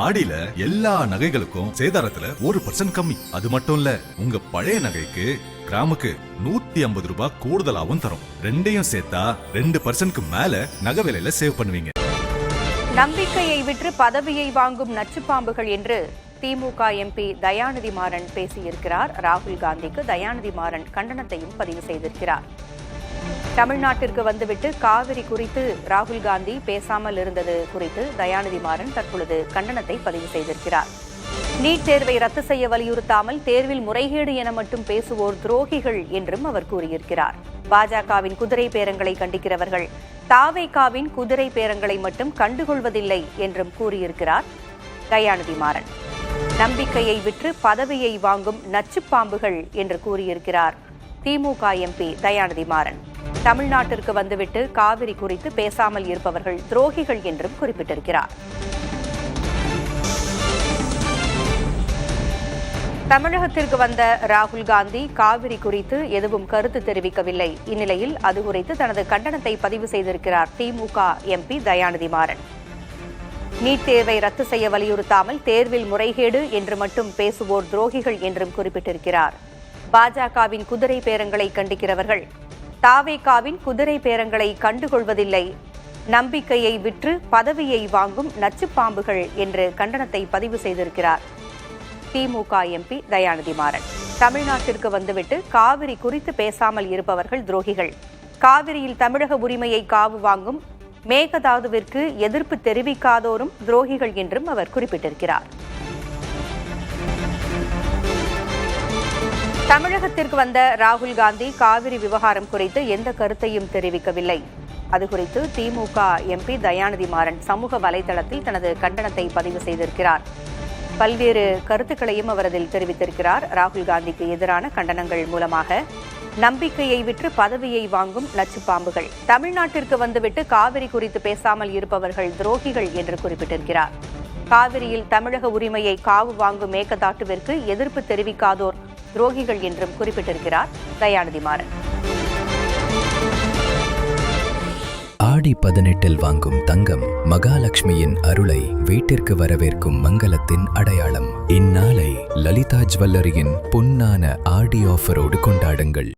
ஆடியில எல்லா நகைகளுக்கும் சேதாரத்துல 1% கம்மி. அது மட்டும் இல்ல, உங்க பழைய நகைக்கு கிராமுக்கு 150 ரூபாய் கூடுதலாவும் தரும். ரெண்டையும் சேர்த்தா 2% மேல நகை விலையில சேவ் பண்ணுவீங்க. நம்பிக்கையை விற்று பதவியை வாங்கும் நச்சுப்பாம்புகள் என்று திமுக எம்பி தயாநிதி மாறன் பேசியிருக்கிறார். ராகுல் காந்திக்கு தயாநிதி மாறன் கண்டனத்தையும் பதிவு செய்திருக்கிறார். தமிழ்நாட்டிற்கு வந்துவிட்டு காவிரி குறித்து ராகுல் காந்தி பேசாமல் இருந்தது குறித்து தயாநிதி மாறன் தற்பொழுது கண்டனத்தை பதிவு செய்திருக்கிறார். நீட் தேர்வை ரத்து செய்ய வலியுறுத்தாமல் தேர்வில் முறைகேடு என மட்டும் பேசுவோர் துரோகிகள் என்றும் அவர் கூறியிருக்கிறார். பாஜகவின் குதிரை பேரங்களை கண்டிக்கிறவர்கள் தாவேகாவின் குதிரை பேரங்களை மட்டும் கண்டுகொள்வதில்லை என்றும் கூறியிருக்கிறார் தயாநிதி மாறன். நம்பிக்கையை விற்று பதவியை வாங்கும் நச்சுப்பாம்புகள் என்று கூறியிருக்கிறார் திமுக எம்பி தயாநிதி மாறன். தமிழ்நாட்டிற்கு வந்துவிட்டு காவிரி குறித்து பேசாமல் இருப்பவர்கள் துரோகிகள் என்றும் குறிப்பிட்டிருக்கிறார். தமிழகத்திற்கு வந்த ராகுல் காந்தி காவிரி குறித்து எதுவும் கருத்து தெரிவிக்கவில்லை. இந்நிலையில் அது குறித்து தனது கண்டனத்தை பதிவு செய்திருக்கிறார் திமுக எம்பி தயாநிதி மாறன். நீட் தேர்வை ரத்து செய்ய வலியுறுத்தாமல் தேர்வில் முறைகேடு என்று மட்டும் பேசுவோர் துரோகிகள் என்றும் குறிப்பிட்டிருக்கிறார். பாஜகவின் குதிரை பேரங்களை கண்டிக்கிறவர்கள் தாவேகாவின் குதிரை பேரங்களை கண்டுகொள்வதில்லை. நம்பிக்கையை விற்று பதவியை வாங்கும் நச்சுப்பாம்புகள் என்று கண்டனத்தை பதிவு செய்திருக்கிறார் திமுக எம்பி தயாநிதி மாறன். தமிழ்நாட்டிற்கு வந்துவிட்டு காவிரி குறித்து பேசாமல் இருப்பவர்கள் துரோகிகள். காவிரியில் தமிழக உரிமையை காவு வாங்கும் மேகதாதுவிற்கு எதிர்ப்பு தெரிவிக்காதோரும் துரோகிகள் என்றும் அவர் குறிப்பிட்டிருக்கிறார். தமிழகத்திற்கு வந்த ராகுல் காந்தி காவிரி விவகாரம் குறித்து எந்த கருத்தையும் தெரிவிக்கவில்லை. அது குறித்து திமுக எம்பி தயாநிதி மாறன் சமூக வலைதளத்தில் தனது கண்டனத்தை பதிவு செய்திருக்கிறார். பல்வேறு கருத்துக்களையும் அவர் அதில் தெரிவித்திருக்கிறார். ராகுல் காந்திக்கு எதிரான கண்டனங்கள் மூலமாக நம்பிக்கையை விற்று பதவியை வாங்கும் நச்சுப்பாம்புகள், தமிழ்நாட்டிற்கு வந்துவிட்டு காவிரி குறித்து பேசாமல் இருப்பவர்கள் துரோகிகள் என்று குறிப்பிட்டிருக்கிறார். காவிரியில் தமிழக உரிமையை காவு வாங்கும் மேகதாட்டுவிற்கு எதிர்ப்பு தெரிவிக்காதோர் துரோகிகள் என்றும் குறிப்பிட்டிருக்கிறார் தயாநிதி மாறன். ஆடி 18 வாங்கும் தங்கம் மகாலட்சுமியின் அருளை வீட்டிற்கு வரவேற்கும் மங்களத்தின் அடையாளம். இந்நாளை லலிதா ஜுவல்லரியின் பொன்னான ஆடி ஆஃபரோடு கொண்டாடுங்கள்.